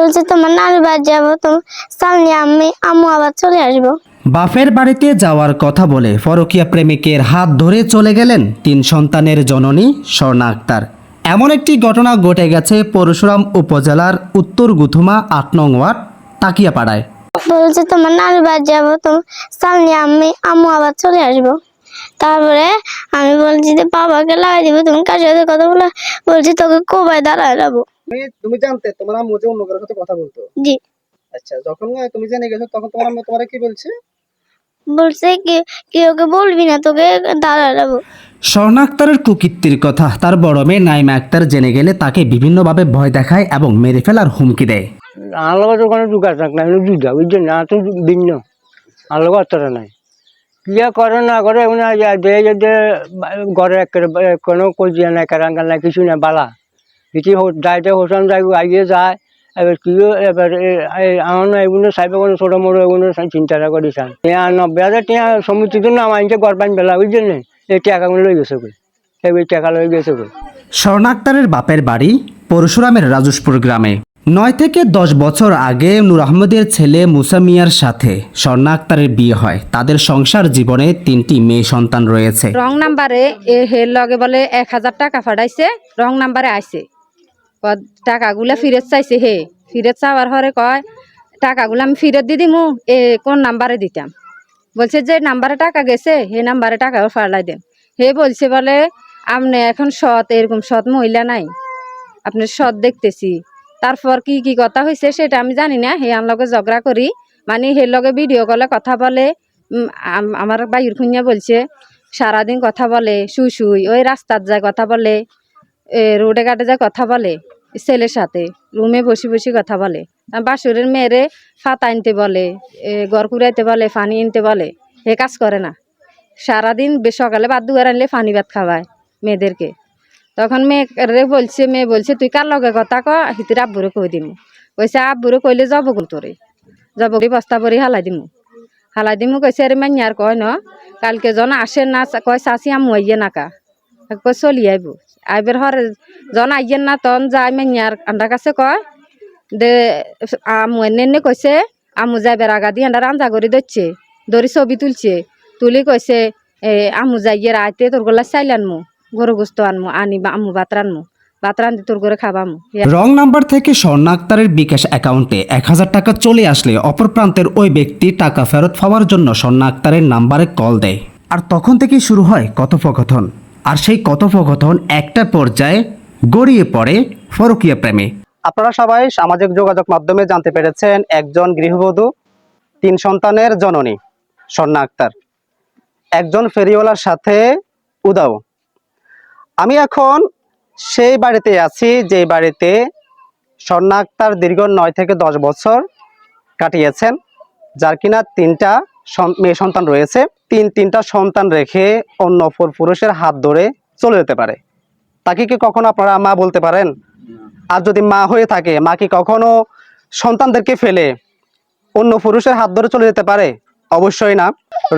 বলছে তোমার নানি বাড়ি যাবো, তোমার চাল নিয়ে আম্মু আবার চলে আসবো। বাপের বাড়িতে যাওয়ার কথা বলে পরকীয়া প্রেমিকের হাত ধরে চলে গেলেন 3 সন্তানের জননী স্বর্ণা আক্তার। এমন একটি ঘটনা ঘটে গেছে পরশুরাম উপজেলার উত্তর গুথুমা 8 নং ওয়ার্ড তাকিয়াপাড়ায়। বলছে তোমার নানি বাড়ি যাবো, তোমার চাল নিয়ে আম্মু আবার চলে আসবো। তারপরে আমি বলছি যে বাবাকে লাগাই দিবো, তুমি কার সাথে কথা বলে? বলছি তোকে কোবায় দাঁড়ায় যাবো। তুমি জানতে তোমার আম্মু যে অন্য কারোর সাথে কথা বলতো? জি। আচ্ছা, যখন তুমি জেনে গেছো তখন তোমার আম্মু তোমারে কি বলছে? বলছে কি ওকে বলবি না, তোকে দাঁড়ায় যাবো। স্বর্ণা আক্তারের কুকীর্তির কথা তার বড় মেয়ে নাইমা আক্তার জেনে গেলে তাকে বিভিন্নভাবে ভয় দেখায় এবং মেরে ফেলার হুমকি দেয়। আলোক কোনো যোগাযোগ নাই, যুদ্ধা বুঝছেন না, তো ভিন্ন আলোক অতটা নাই। কিয়া করে না করে ঘরে কোনো কজিয়া নাই, কারাঙ্গাল নাই, কিছু নাই, বালা কিছু যাইতে হোসান যাই আইয়ে যায়। এবার কিও এবার আমার না এগুলো চাইবে কোনো ছোটো মোটো এগুলো চিন্তা করি চান 90,000 টাকা সমিতির জন্য আমার ঘর বান বেলা বুঝছেন না, এই টাকাগুলো লই গেছে কই, এই টাকা লই গেছে কই। স্বর্ণা আক্তারের বাপের বাড়ি পরশুরামের রাজুসপুর গ্রামে। 9 থেকে 10 বছর আগে নূর আহমেদের ছেলে মুসা মিয়ার সাথে স্বর্ণা আক্তারের বিয়ে হয়। তাদের সংসার জীবনে 3টি মেয়ে সন্তান রয়েছে। রং নাম্বারে হের লগে বলে 1000 টাকা ফাটাইছে, রং নাম্বারে আইছে, টাকাগুলা ফিরত চাইছে। হে ফিরত চাওয়ার হরে কয় টাকাগুলো আমি ফিরত দিয়ে দিমু, কোন নাম্বারে দিতাম। বলছে যে নাম্বারে টাকা গেছে হে নাম্বারে টাকা ফাটাই দেন। হে বলছে বলে আপনি এখন সৎ, এরকম সৎ মহিলা নাই, আপনি সৎ দেখতেছি। তারপর কি কি কথা হয়েছে সেটা আমি জানি না। হে আমার লগে ঝগড়া করি, মানে হের লগে ভিডিও কলে কথা বলে। আমার বাইর খুঁজা বলছে সারাদিন কথা বলে, শুই শুই ওই রাস্তার যায় কথা বলে, রোডে ঘাটে যায় কথা বলে, ছেলের সাথে রুমে বসে বসে কথা বলে। বাসুরের মেয়েরে ফাতা আনতে বলে, ঘর কুড়াইতে বলে, পানি আনতে বলে। হে কাজ করে না, সারাদিন সকালে ভাত দুয়ার আনলে পানি ভাত খাওয়ায় মেয়েদেরকে। তখন মেয়ে বলছে তুই কার লগে কথা ক, হিতির আব্বুরে কই দিমু। কইছে আব্বুরে কইলে যাব গুল তোরে, যাব বস্তা ভরি হালাই দিমু কইছে আরে মাইয়া আর কয় ন কালকে জন আসে না, কয় চাচি আম্মু আইয়ে নাকা, কই চলি আইব। আইবের হরে জন আইয়েন না তখন যাই মাইয়ার আন্ডার কাছে কয় দে আম্মু এনে কইছে আম্মু যাইবার আগা দিয়ে আন্ডার আঞ্জা করে ধরছে, ধরি ছবি তুলি কইছে আম্মু যাইয়ে রাইতে তোর গোলা চাইল আনমু, গরু গোস্ত আনমু, আনিবা আম্মু ভাত রান্ধি তোর করে খাবামু। রং নাম্বার থেকে স্বর্ণা আক্তারের বিকাশ অ্যাকাউন্টে 1000 টাকা চলে আসলে অপর প্রান্তের ওই ব্যক্তি টাকা ফেরত পাওয়ার জন্য স্বর্ণা আক্তারের নাম্বারে কল দেয়। আর তখন থেকেই শুরু হয় কথোপকথন। আর সেই কথোপকথন একটা পর্যায়ে গড়িয়ে পড়ে পরকীয়া প্রেমে। আপনারা সবাই সামাজিক যোগাযোগ মাধ্যমে জানতে পেরেছেন একজন গৃহবধূ 3 সন্তানের জননী স্বর্ণা আক্তার একজন ফেরিওয়ালার সাথে উদাও। আমি এখন সেই বাড়িতে আছি যে বাড়িতে স্বর্ণা আক্তার দীর্ঘ 9 থেকে 10 বছর কাটিয়েছেন, যার কিনা 3টা মেয়ে সন্তান রয়েছে। তিনটা সন্তান রেখে অন্য পুরুষের হাত ধরে চলে যেতে পারে, তাকে কি কখনো আপনারা মা বলতে পারেন? আর যদি মা হয়ে থাকে, মা কি কখনো সন্তানদেরকে ফেলে অন্য পুরুষের হাত ধরে চলে যেতে পারে? অবশ্যই না।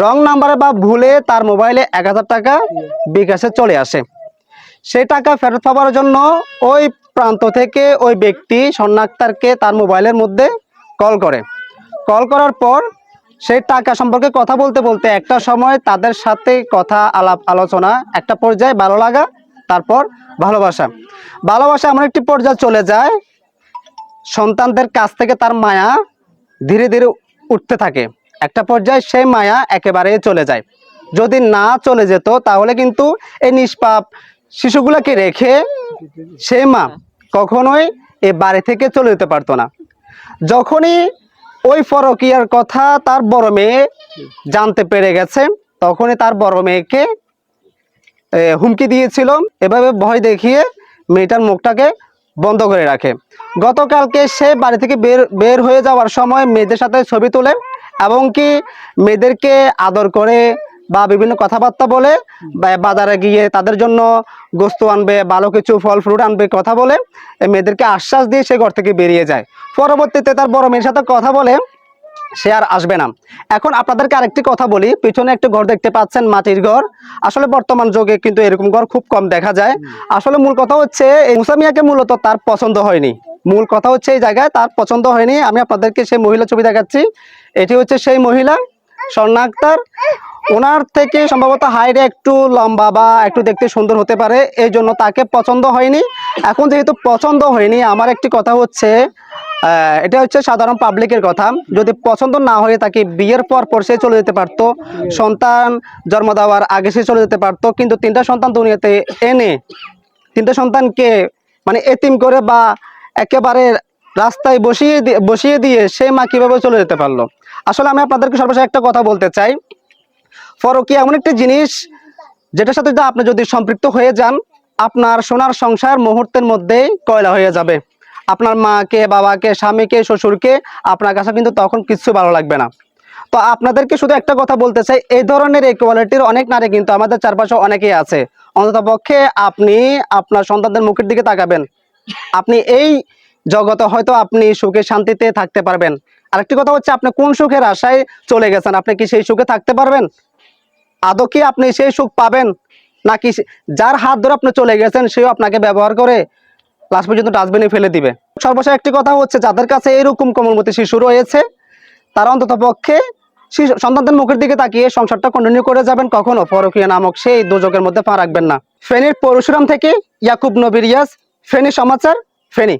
রং নাম্বারে বা ভুলে তার মোবাইলে 1000 টাকা বিকাশে চলে আসে। সেই টাকা ফেরত পাওয়ার জন্য ওই প্রান্ত থেকে ওই ব্যক্তি স্বর্ণা আক্তারকে তার মোবাইলের মধ্যে কল করার পর সেই টাকা সম্পর্কে কথা বলতে বলতে একটা সময় তাদের সাথে কথা আলাপ আলোচনা, একটা পর্যায়ে ভালো লাগা, তারপর ভালোবাসা এমন একটি পর্যায়ে চলে যায় সন্তানদের কাছ থেকে তার মায়া ধীরে ধীরে উঠতে থাকে। একটা পর্যায়ে সেই মায়া একেবারে চলে যায়। যদি না চলে যেত তাহলে কিন্তু এই নিষ্পাপ শিশুগুলোকে রেখে সেই মা কখনোই এই বাড়ি থেকে চলে যেতে পারতো না। যখনই ওই পরকীয়ার কথা তার বড় মেয়ে জানতে পেরে গেছে, তখনই তার বড় মেয়েকে হুমকি দিয়েছিল, এভাবে ভয় দেখিয়ে মেয়েটার মুখটাকে বন্ধ করে রাখে। গতকালকে সে বাড়ি থেকে বের হয়ে যাওয়ার সময় মেয়েদের সাথে ছবি তোলে এবং কি মেয়েদেরকে আদর করে বা বিভিন্ন কথাবার্তা বলে বাজারে গিয়ে তাদের জন্য গোস্ত আনবে, ভালো কিছু ফল ফ্রুট আনবে কথা বলে মেয়েদেরকে আশ্বাস দিয়ে সে ঘর থেকে বেরিয়ে যায়। পরবর্তীতে তার বড় মেয়ের সাথে কথা বলে সে আর আসবে না। এখন আপনাদেরকে আরেকটি কথা বলি, পিছনে একটি ঘর দেখতে পাচ্ছেন, মাটির ঘর। আসলে বর্তমান যুগে কিন্তু এরকম ঘর খুব কম দেখা যায়। আসলে মূল কথা হচ্ছে এই মুসা মিয়াকে মূলত তার পছন্দ হয়নি। মূল কথা হচ্ছে এই জায়গায় তার পছন্দ হয়নি। আমি আপনাদেরকে সেই মহিলা ছবি দেখাচ্ছি। এটি হচ্ছে সেই মহিলা, স্বর্ণা আক্তার। ওনার থেকে সম্ভবত হাইটে একটু লম্বা বা একটু দেখতে সুন্দর হতে পারে, এই জন্য তাকে পছন্দ হয়নি। এখন যেহেতু পছন্দ হয়নি, আমার একটি কথা হচ্ছে এটা হচ্ছে সাধারণ পাবলিকের কথা, যদি পছন্দ না হয়ে তাকে বিয়ের পর সে চলে যেতে পারতো, সন্তান জন্ম দেওয়ার আগে সে চলে যেতে পারতো। কিন্তু 3টা সন্তান দুনিয়াতে এনে 3টে সন্তানকে মানে এতিম করে বা একেবারে রাস্তায় বসিয়ে দিয়ে সে মা কিভাবে চলে যেতে পারলো। আসলে আমি আপনাদেরকে সর্বশেষ একটা কথা বলতে চাই, পরকীয়া এমন একটি জিনিস যেটার সাথে আপনি যদি সম্পৃক্ত হয়ে যান, আপনার সোনার সংসার মুহূর্তের মধ্যেই কয়লা হয়ে যাবে। আপনার মাকে, বাবাকে, স্বামীকে, শ্বশুরকে আপনার কাছে কিন্তু তখন কিচ্ছু ভালো লাগবে না। তো আপনাদেরকে শুধু একটা কথা বলতে চাই, এই ধরনের এই কোয়ালিটির অনেক নারী কিন্তু আমাদের চারপাশে অনেকেই আছে। অন্ততপক্ষে আপনি আপনার সন্তানদের মুখের দিকে তাকাবেন, আপনি এই জগতে হয়তো আপনি সুখে শান্তিতে থাকতে পারবেন। আরেকটি কথা হচ্ছে, আপনি কোন সুখের আশায় চলে গেছেন, আপনি কি সেই সুখে থাকতে পারবেন? আদৌ কি আপনি সেই সুখ পাবেন? নাকি যার হাত ধরে আপনি চলে গেছেন সেও আপনাকে ব্যবহার করে লাস্ট পর্যন্ত ডাস্টবিনে ফেলে দিবে? সর্বশেষ একটি কথা হচ্ছে, যাদের কাছে এরকম কোমলমতি শিশু রয়েছে তারা অন্তত পক্ষে সন্তানদের মুখের দিকে তাকিয়ে সংসারটা কন্টিনিউ করে যাবেন, কখনো পরকীয়া নামক সেই দোজখের মধ্যে পা রাখবেন না। ফেনীর পরশুরাম থেকে ইয়াকুব নবী রিয়াজ, ফেনী সমাচার, ফেনী।